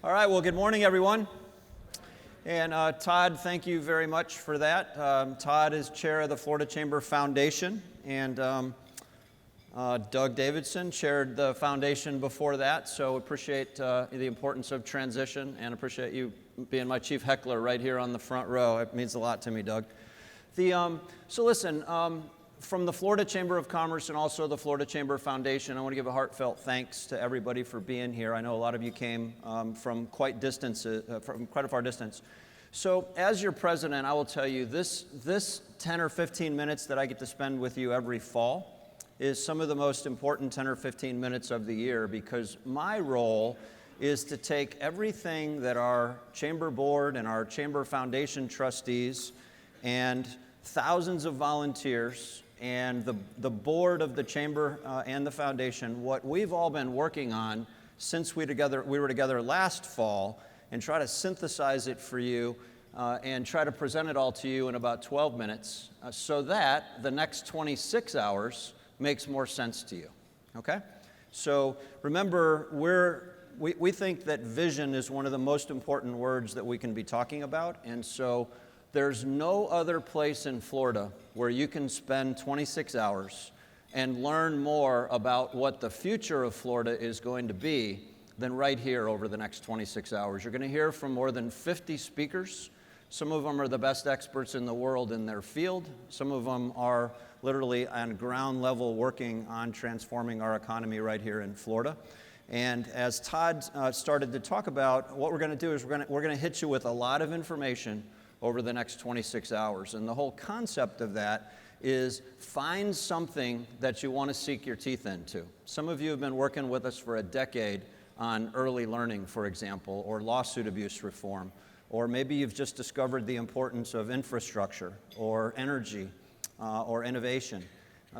All right, well, good morning, everyone. And Todd, thank you very much for that. Todd is chair of the Florida Chamber Foundation, and Doug Davidson chaired the foundation before that, so appreciate the importance of transition and appreciate you being my chief heckler right here on the front row. It means a lot to me, Doug. So listen, from the Florida Chamber of Commerce and also the Florida Chamber Foundation, I want to give a heartfelt thanks to everybody for being here. I know a lot of you came from quite a far distance. So as your president, I will tell you this 10 or 15 minutes that I get to spend with you every fall is some of the most important 10 or 15 minutes of the year, because my role is to take everything that our chamber board and our chamber foundation trustees and thousands of volunteers and the board of the chamber and the foundation, what we've all been working on since we were together last fall, and try to synthesize it for you and try to present it all to you in about 12 minutes so that the next 26 hours makes more sense to you, okay? So remember, we think that vision is one of the most important words that we can be talking about, and so there's no other place in Florida where you can spend 26 hours and learn more about what the future of Florida is going to be than right here over the next 26 hours. You're going to hear from more than 50 speakers. Some of them are the best experts in the world in their field. Some of them are literally on ground level working on transforming our economy right here in Florida. And as Todd started to talk about, what we're going to do is we're going to hit you with a lot of information over the next 26 hours. And the whole concept of that is find something that you want to sink your teeth into. Some of you have been working with us for a decade on early learning, for example, or lawsuit abuse reform, or maybe you've just discovered the importance of infrastructure or energy or innovation.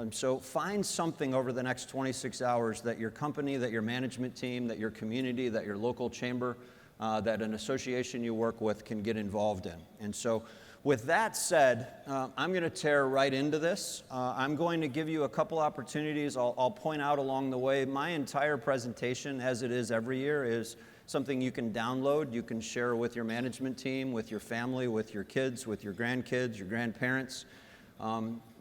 So find something over the next 26 hours that your company, that your management team, that your community, that your local chamber, that an association you work with can get involved in. And so with that said, I'm going to tear right into this. I'm going to give you a couple opportunities. I'll point out along the way. My entire presentation, as it is every year, is something you can download. You can share with your management team, with your family, with your kids, with your grandkids, your grandparents.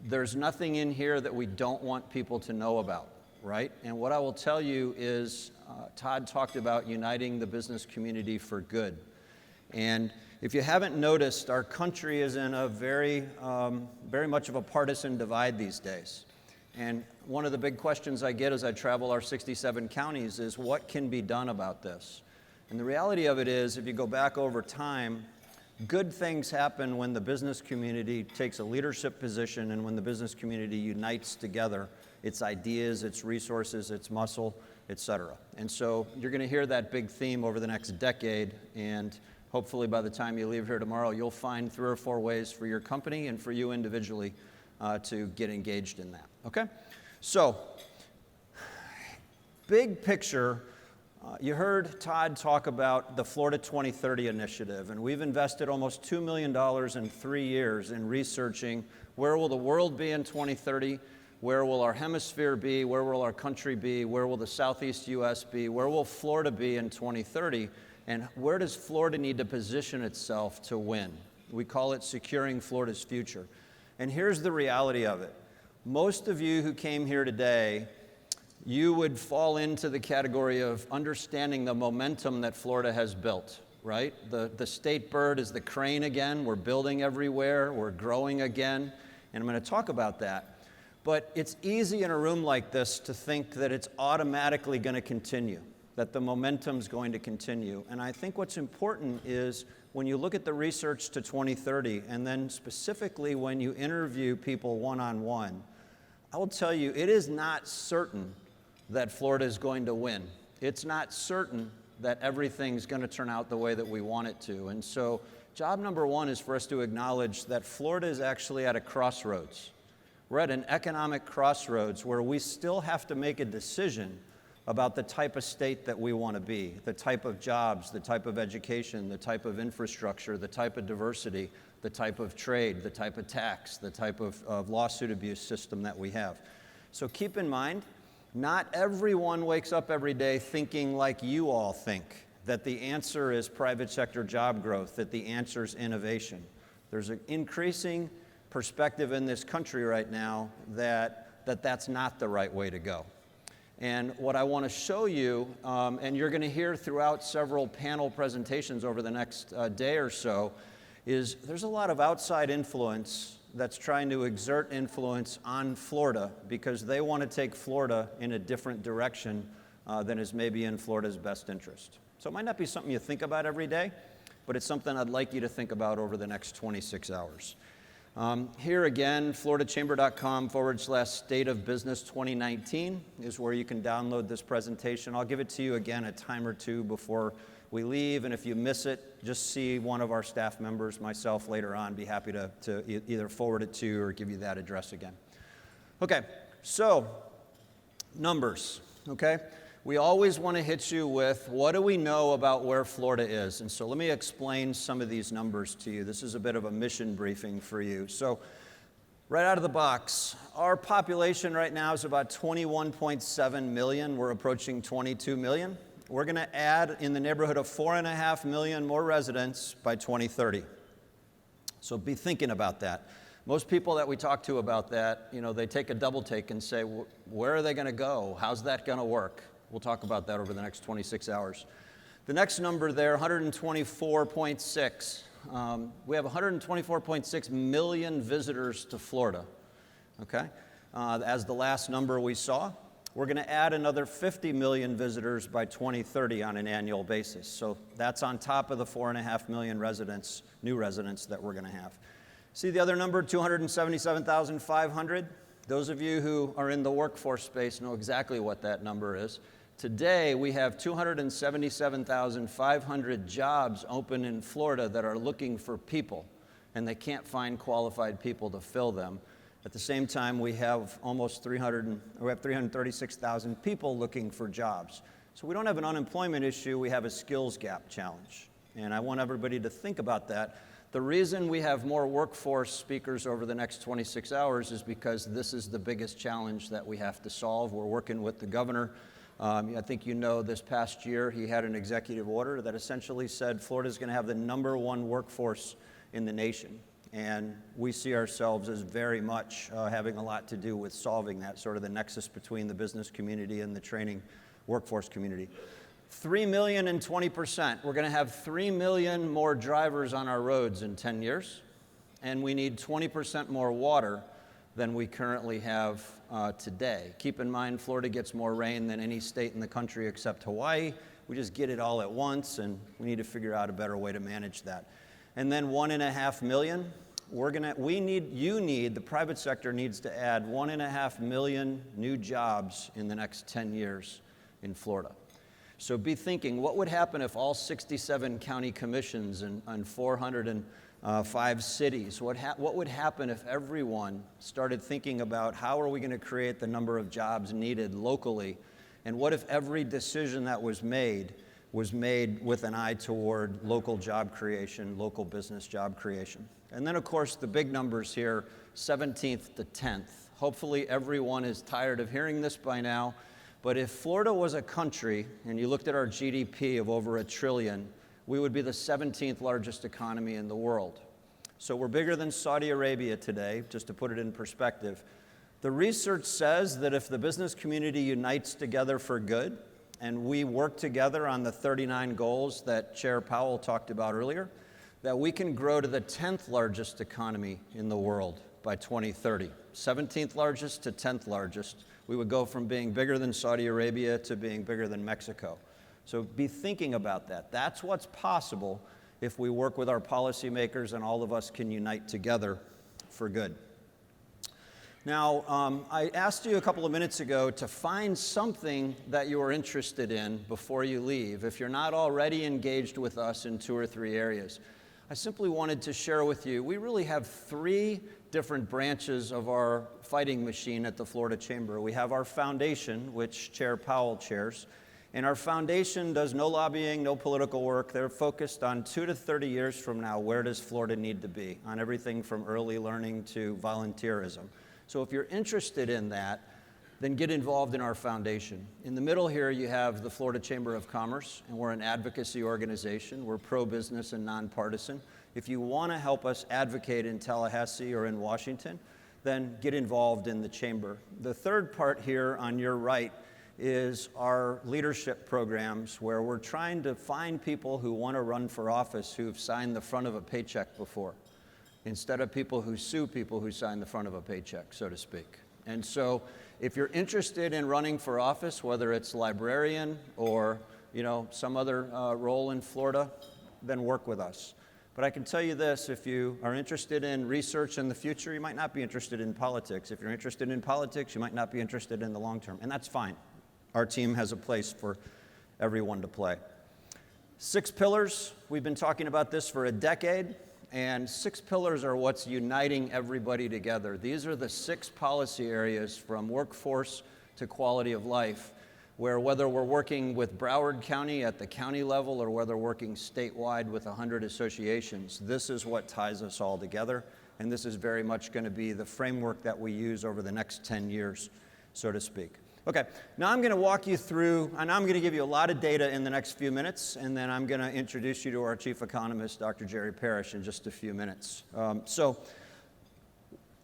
There's nothing in here that we don't want people to know about, right? And what I will tell you is Todd talked about uniting the business community for good. And if you haven't noticed, our country is in a very much of a partisan divide these days. And one of the big questions I get as I travel our 67 counties is what can be done about this? And the reality of it is, if you go back over time, good things happen when the business community takes a leadership position and when the business community unites together its ideas, its resources, its muscle, etc. And so you're going to hear that big theme over the next decade, and hopefully by the time you leave here tomorrow, you'll find 3 or 4 ways for your company and for you individually to get engaged in that, okay? So, big picture, you heard Todd talk about the Florida 2030 initiative, and we've invested almost $2 million in 3 years in researching where will the world be in 2030, where will our hemisphere be, where will our country be, where will the Southeast U.S. be, where will Florida be in 2030, and where does Florida need to position itself to win? We call it securing Florida's future. And here's the reality of it. Most of you who came here today, you would fall into the category of understanding the momentum that Florida has built, right? The state bird is the crane again. We're building everywhere. We're growing again. And I'm going to talk about that. But it's easy in a room like this to think that it's automatically going to continue, that the momentum's going to continue. And I think what's important is when you look at the research to 2030, and then specifically when you interview people one-on-one, I will tell you, it is not certain that Florida is going to win. It's not certain that everything's going to turn out the way that we want it to. And so job number one is for us to acknowledge that Florida is actually at a crossroads. We're at an economic crossroads where we still have to make a decision about the type of state that we want to be, the type of jobs, the type of education, the type of infrastructure, the type of diversity, the type of trade, the type of tax, the type of lawsuit abuse system that we have. So keep in mind, not everyone wakes up every day thinking like you all think. that the answer is private sector job growth, that the answer is innovation. There's an increasing perspective in this country right now that's not the right way to go. And what I want to show you, and you're going to hear throughout several panel presentations over the next day or so, is there's a lot of outside influence that's trying to exert influence on Florida because they want to take Florida in a different direction than is maybe in Florida's best interest. So it might not be something you think about every day, but it's something I'd like you to think about over the next 26 hours. Here again, floridachamber.com/State of Business 2019 is where you can download this presentation. I'll give it to you again a time or two before we leave, and if you miss it, just see one of our staff members, myself, later on. Be happy to either forward it to you or give you that address again. Okay, so numbers, okay? We always want to hit you with, what do we know about where Florida is? And so let me explain some of these numbers to you. This is a bit of a mission briefing for you. So right out of the box, our population right now is about 21.7 million. We're approaching 22 million. We're going to add in the neighborhood of 4.5 million more residents by 2030. So be thinking about that. Most people that we talk to about that, they take a double take and say, where are they going to go? How's that going to work? We'll talk about that over the next 26 hours. The next number there, 124.6. We have 124.6 million visitors to Florida, okay? As the last number we saw. We're going to add another 50 million visitors by 2030 on an annual basis. So that's on top of the 4.5 million residents, new residents that we're going to have. See the other number, 277,500? Those of you who are in the workforce space know exactly what that number is. Today, we have 277,500 jobs open in Florida that are looking for people, and they can't find qualified people to fill them. At the same time, we have 336,000 people looking for jobs. So we don't have an unemployment issue, we have a skills gap challenge. And I want everybody to think about that. The reason we have more workforce speakers over the next 26 hours is because this is the biggest challenge that we have to solve. We're working with the governor. I think this past year he had an executive order that essentially said Florida's going to have the #1 workforce in the nation. And we see ourselves as very much having a lot to do with solving that, sort of the nexus between the business community and the training workforce community. 3 million and 20%. We're going to have 3 million more drivers on our roads in 10 years. And we need 20% more water than we currently have today. Keep in mind, Florida gets more rain than any state in the country except Hawaii. We just get it all at once, and we need to figure out a better way to manage that. And then 1.5 million. The private sector needs to add 1.5 million new jobs in the next 10 years in Florida. So be thinking, what would happen if all 67 county commissions and 405 cities, what would happen if everyone started thinking about how are we going to create the number of jobs needed locally? And what if every decision that was made with an eye toward local job creation, local business job creation? And then, of course, the big numbers here, 17th to 10th. Hopefully everyone is tired of hearing this by now. But if Florida was a country, and you looked at our GDP of over $1 trillion, we would be the 17th largest economy in the world. So we're bigger than Saudi Arabia today, just to put it in perspective. The research says that if the business community unites together for good, and we work together on the 39 goals that Chair Powell talked about earlier, that we can grow to the 10th largest economy in the world by 2030. 17th largest to 10th largest. We would go from being bigger than Saudi Arabia to being bigger than Mexico. So be thinking about that. That's what's possible if we work with our policymakers and all of us can unite together for good. Now, I asked you a couple of minutes ago to find something that you are interested in before you leave, if you're not already engaged with us in 2 or 3 areas. I simply wanted to share with you, we really have 3 different branches of our fighting machine at the Florida Chamber. We have our foundation, which Chair Powell chairs, and our foundation does no lobbying, no political work. They're focused on 2 to 30 years from now, where does Florida need to be, on everything from early learning to volunteerism. So if you're interested in that, then get involved in our foundation. In the middle here, you have the Florida Chamber of Commerce, and we're an advocacy organization. We're pro-business and nonpartisan. If you want to help us advocate in Tallahassee or in Washington, then get involved in the chamber. The third part here on your right is our leadership programs, where we're trying to find people who want to run for office who've signed the front of a paycheck before, instead of people who sue people who sign the front of a paycheck, so to speak. And so if you're interested in running for office, whether it's librarian or some other role in Florida, then work with us. But I can tell you this, if you are interested in research in the future, you might not be interested in politics. If you're interested in politics, you might not be interested in the long term, and that's fine. Our team has a place for everyone to play. 6 pillars, we've been talking about this for a decade, and 6 pillars are what's uniting everybody together. These are the 6 policy areas from workforce to quality of life, where whether we're working with Broward County at the county level or whether working statewide with 100 associations, this is what ties us all together, and this is very much going to be the framework that we use over the next 10 years, so to speak. Okay, now I'm going to walk you through, and I'm going to give you a lot of data in the next few minutes, and then I'm going to introduce you to our chief economist, Dr. Jerry Parrish, in just a few minutes. So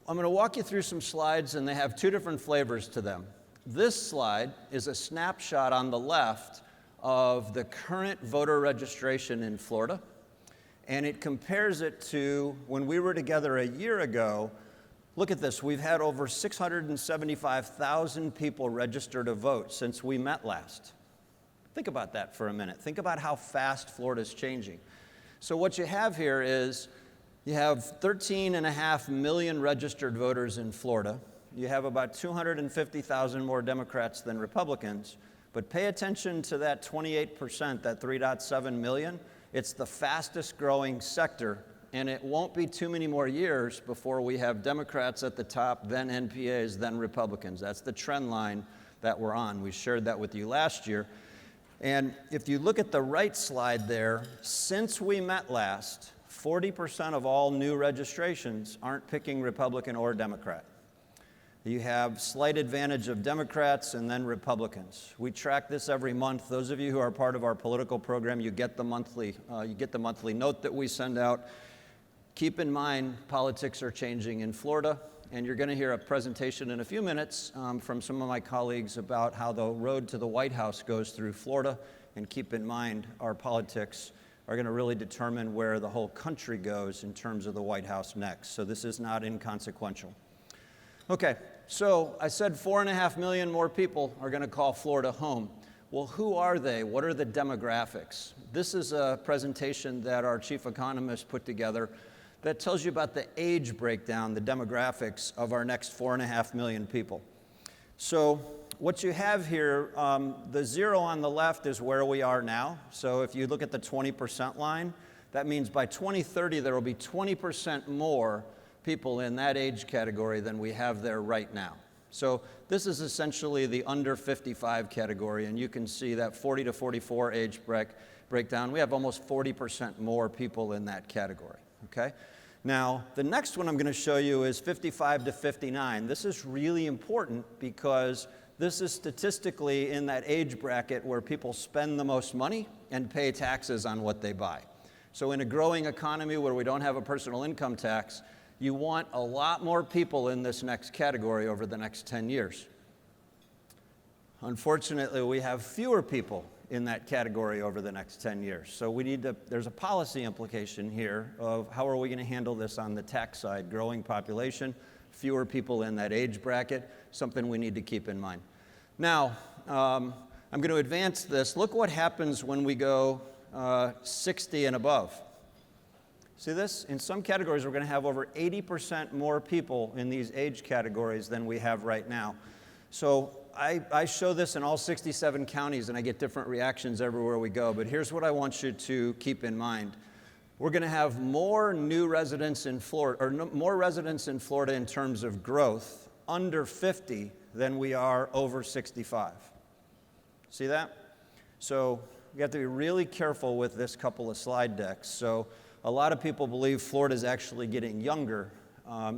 I'm going to walk you through some slides, and they have 2 different flavors to them. This slide is a snapshot on the left of the current voter registration in Florida, and it compares it to when we were together a year ago. Look at this, we've had over 675,000 people register to vote since we met last. Think about that for a minute. Think about how fast Florida's changing. So what you have here is you have 13.5 million registered voters in Florida. You have about 250,000 more Democrats than Republicans, but pay attention to that 28%, that 3.7 million. It's the fastest growing sector, and it won't be too many more years before we have Democrats at the top, then NPAs, then Republicans. That's the trend line that we're on. We shared that with you last year. And if you look at the right slide there, since we met last, 40% of all new registrations aren't picking Republican or Democrat. You have slight advantage of Democrats and then Republicans. We track this every month. Those of you who are part of our political program, you get the monthly note that we send out. Keep in mind, politics are changing in Florida, and you're going to hear a presentation in a few minutes from some of my colleagues about how the road to the White House goes through Florida. And keep in mind, our politics are going to really determine where the whole country goes in terms of the White House next. So this is not inconsequential. Okay, so I said 4.5 million more people are going to call Florida home. Well, who are they? What are the demographics? This is a presentation that our chief economist put together that tells you about the age breakdown, the demographics of our next 4.5 million people. So what you have here, the 0 on the left is where we are now. So if you look at the 20% line, that means by 2030 there will be 20% more people in that age category than we have there right now. So this is essentially the under 55 category, and you can see that 40 to 44 age breakdown. We have almost 40% more people in that category, okay? Now, the next one I'm going to show you is 55 to 59. This is really important because this is statistically in that age bracket where people spend the most money and pay taxes on what they buy. So in a growing economy where we don't have a personal income tax, you want a lot more people in this next category over the next 10 years. Unfortunately, we have fewer people in that category over the next 10 years. So there's a policy implication here of how are we going to handle this on the tax side. Growing population, fewer people in that age bracket, something we need to keep in mind. Now, I'm going to advance this. Look what happens when we go 60 and above. See this? In some categories, we're going to have over 80% more people in these age categories than we have right now. So I show this in all 67 counties, and I get different reactions everywhere we go. But here's what I want you to keep in mind. We're going to have more new residents in Florida, or more residents in Florida in terms of growth under 50 than we are over 65. See that? So you have to be really careful with this couple of slide decks. So a lot of people believe Florida is actually getting younger.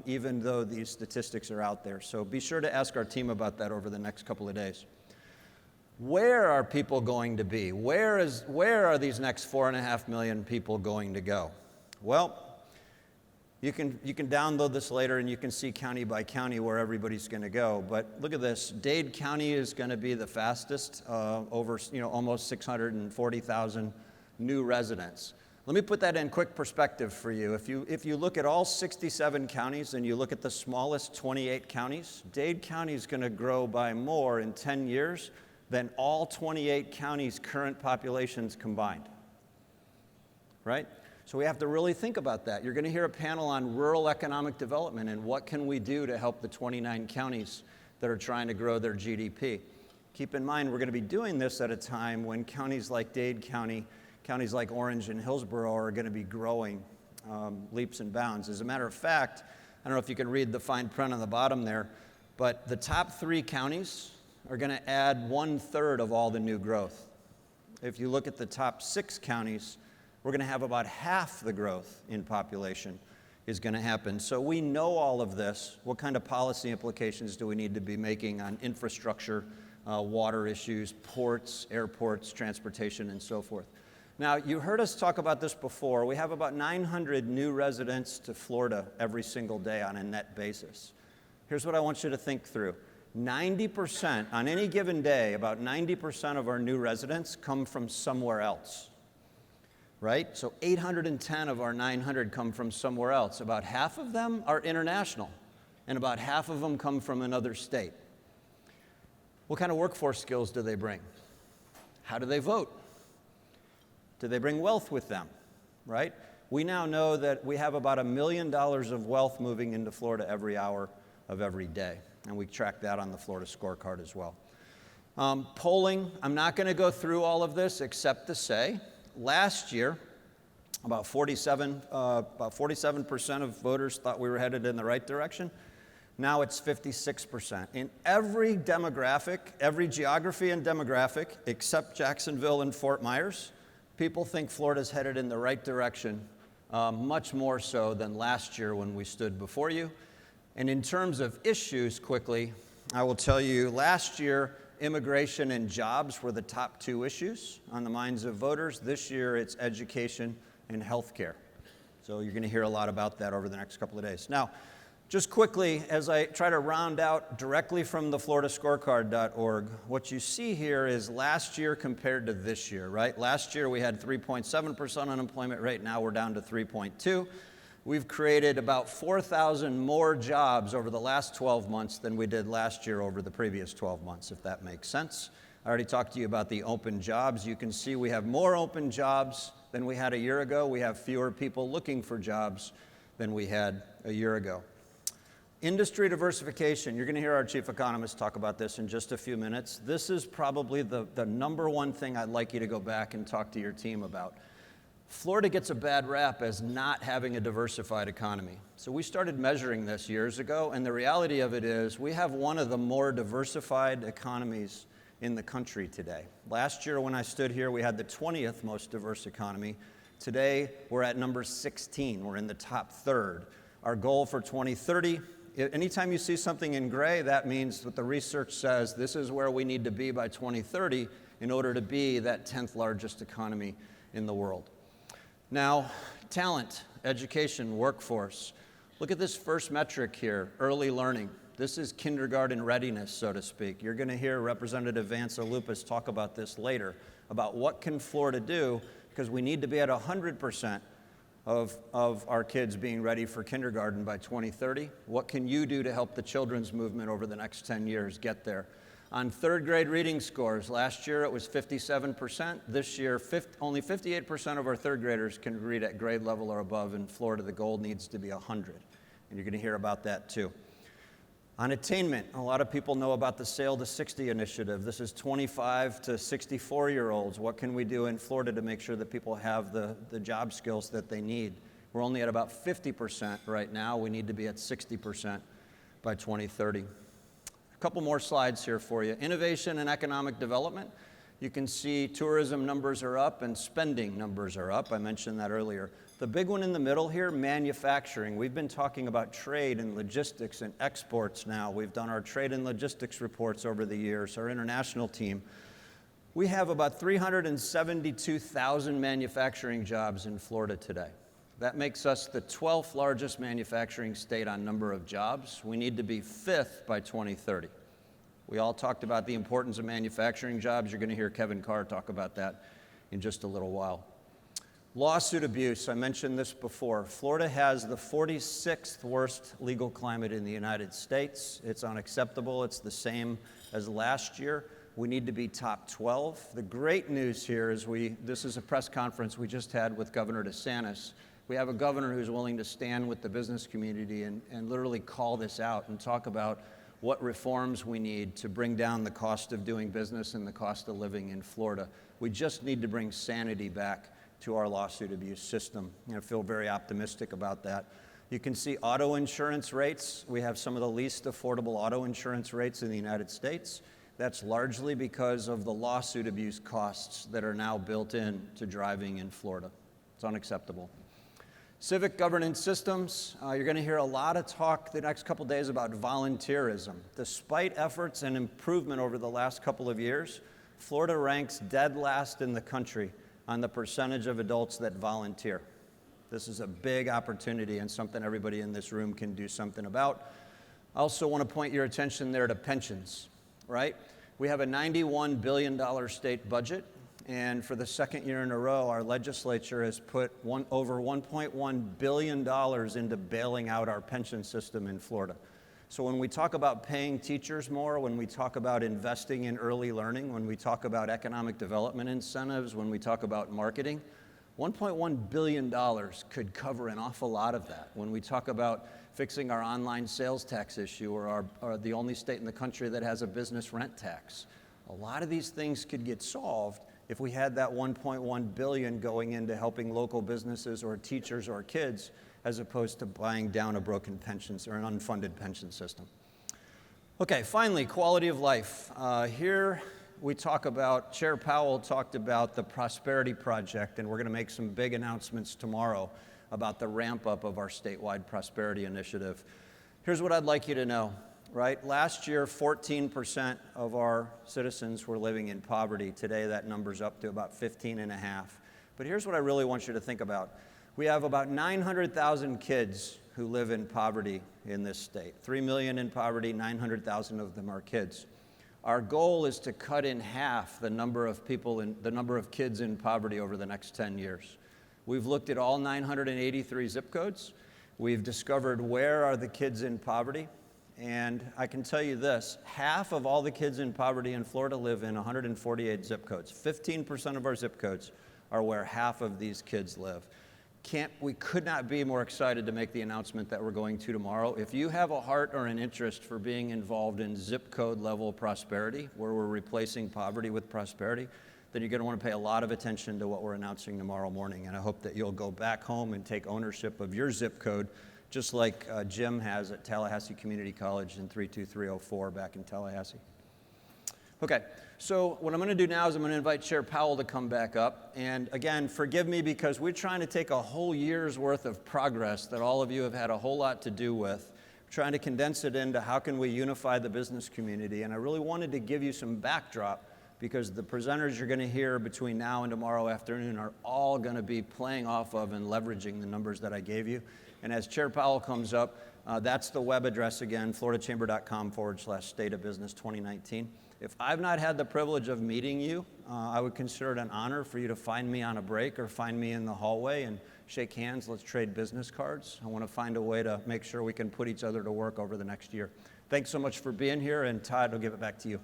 even though these statistics are out there. So be sure to ask our team about that over the next couple of days. Where are people going to be? Where are these next 4.5 million people going to go? Well, you can download this later and you can see county by county where everybody's going to go. But look at this. Dade County is going to be the fastest, over almost 640,000 new residents. Let me put that in quick perspective for you. If you look at all 67 counties and you look at the smallest 28 counties, Dade County is going to grow by more in 10 years than all 28 counties' current populations combined. Right? So we have to really think about that. You're going to hear a panel on rural economic development and what can we do to help the 29 counties that are trying to grow their GDP. Keep in mind, we're going to be doing this at a time when counties like Dade County, counties like Orange and Hillsborough are going to be growing leaps and bounds. As a matter of fact, I don't know if you can read the fine print on the bottom there, but the top 3 counties are going to add 1/3 of all the new growth. If you look at the top 6 counties, we're going to have about half the growth in population is going to happen. So we know all of this. What kind of policy implications do we need to be making on infrastructure, water issues, ports, airports, transportation, and so forth? Now, you heard us talk about this before. We have about 900 new residents to Florida every single day on a net basis. Here's what I want you to think through. 90%, on any given day, about 90% of our new residents come from somewhere else. Right? So 810 of our 900 come from somewhere else. About half of them are international, and about half of them come from another state. What kind of workforce skills do they bring? How do they vote? Do they bring wealth with them? Right? We now know that we have about $1 million of wealth moving into Florida every hour of every day, and we track that on the Florida Scorecard as well. Polling, I'm not going to go through all of this except to say, last year, about 47% of voters thought we were headed in the right direction. Now it's 56%. In every demographic, every geography and demographic, except Jacksonville and Fort Myers, people think Florida's headed in the right direction, much more so than last year when we stood before you. And in terms of issues, quickly, I will tell you, last year, immigration and jobs were the top 2 issues on the minds of voters. This year, it's education and healthcare. So you're going to hear a lot about that over the next couple of days. Now, just quickly, as I try to round out directly from the floridascorecard.org, what you see here is last year compared to this year, right? Last year, we had 3.7% unemployment rate. Now we're down to 3.2%. We've created about 4,000 more jobs over the last 12 months than we did last year over the previous 12 months, if that makes sense. I already talked to you about the open jobs. You can see we have more open jobs than we had a year ago. We have fewer people looking for jobs than we had a year ago. Industry diversification. You're going to hear our chief economist talk about this in just a few minutes. This is probably the number one thing I'd like you to go back and talk to your team about. Florida gets a bad rap as not having a diversified economy. So we started measuring this years ago, and the reality of it is we have one of the more diversified economies in the country today. Last year when I stood here, we had the 20th most diverse economy. Today, we're at number 16. We're in the top third. Our goal for 2030, anytime you see something in gray, that means what the research says, this is where we need to be by 2030 in order to be that 10th largest economy in the world. Now, talent, education, workforce. Look at this first metric here, early learning. This is kindergarten readiness, so to speak. You're going to hear Representative Vance Lupus talk about this later, about what can Florida do, because we need to be at 100% of our kids being ready for kindergarten by 2030. What can you do to help the children's movement over the next 10 years get there? On third grade reading scores, last year it was 57%. This year, only 58% of our third graders can read at grade level or above. In Florida, the goal needs to be 100. And you're going to hear about that too. On attainment, a lot of people know about the Sail to 60 initiative. This is 25 to 64-year-olds. What can we do in Florida to make sure that people have the job skills that they need? We're only at about 50% right now. We need to be at 60% by 2030. A couple more slides here for you. Innovation and economic development. You can see tourism numbers are up and spending numbers are up. I mentioned that earlier. The big one in the middle here, manufacturing. We've been talking about trade and logistics and exports now. We've done our trade and logistics reports over the years, our international team. We have about 372,000 manufacturing jobs in Florida today. That makes us the 12th largest manufacturing state on number of jobs. We need to be 5th by 2030. We all talked about the importance of manufacturing jobs. You're going to hear Kevin Carr talk about that in just a little while. Lawsuit abuse, I mentioned this before. Florida has the 46th worst legal climate in the United States. It's unacceptable. It's the same as last year. We need to be top 12. The great news here is this is a press conference we just had with Governor DeSantis. We have a governor who's willing to stand with the business community and literally call this out and talk about what reforms we need to bring down the cost of doing business and the cost of living in Florida. We just need to bring sanity back to our lawsuit abuse system. I feel very optimistic about that. You can see auto insurance rates. We have some of the least affordable auto insurance rates in the United States. That's largely because of the lawsuit abuse costs that are now built in to driving in Florida. It's unacceptable. Civic governance systems. You're going to hear a lot of talk the next couple days about volunteerism. Despite efforts and improvement over the last couple of years, Florida ranks dead last in the country on the percentage of adults that volunteer. This is a big opportunity and something everybody in this room can do something about. I also want to point your attention there to pensions, right? We have a $91 billion state budget, and for the second year in a row, our legislature has put over $1.1 billion into bailing out our pension system in Florida. So when we talk about paying teachers more, when we talk about investing in early learning, when we talk about economic development incentives, when we talk about marketing, $1.1 billion could cover an awful lot of that. When we talk about fixing our online sales tax issue, or the only state in the country that has a business rent tax, a lot of these things could get solved if we had that $1.1 billion going into helping local businesses or teachers or kids, as opposed to buying down a broken pensions or an unfunded pension system. Okay, finally, quality of life. Here we talk about, Chair Powell talked about the Prosperity Project, and we're going to make some big announcements tomorrow about the ramp up of our statewide prosperity initiative. Here's what I'd like you to know, right? Last year, 14% of our citizens were living in poverty. Today, that number's up to about 15.5. But here's what I really want you to think about. We have about 900,000 kids who live in poverty in this state. 3 million in poverty, 900,000 of them are kids. Our goal is to cut in half the number of kids in poverty over the next 10 years. We've looked at all 983 zip codes. We've discovered where are the kids in poverty. And I can tell you this, half of all the kids in poverty in Florida live in 148 zip codes. 15% of our zip codes are where half of these kids live. We could not be more excited to make the announcement that we're going to tomorrow. If you have a heart or an interest for being involved in zip code level prosperity, where we're replacing poverty with prosperity, then you're going to want to pay a lot of attention to what we're announcing tomorrow morning. And I hope that you'll go back home and take ownership of your zip code, just like Jim has at Tallahassee Community College in 32304 back in Tallahassee. Okay, so what I'm going to do now is I'm going to invite Chair Powell to come back up. And again, forgive me because we're trying to take a whole year's worth of progress that all of you have had a whole lot to do with, trying to condense it into how can we unify the business community. And I really wanted to give you some backdrop because the presenters you're going to hear between now and tomorrow afternoon are all going to be playing off of and leveraging the numbers that I gave you. And as Chair Powell comes up, that's the web address again, floridachamber.com/State of Business 2019. If I've not had the privilege of meeting you, I would consider it an honor for you to find me on a break or find me in the hallway and shake hands. Let's trade business cards. I want to find a way to make sure we can put each other to work over the next year. Thanks so much for being here, and Todd, I'll give it back to you.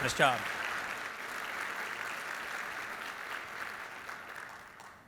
Nice job.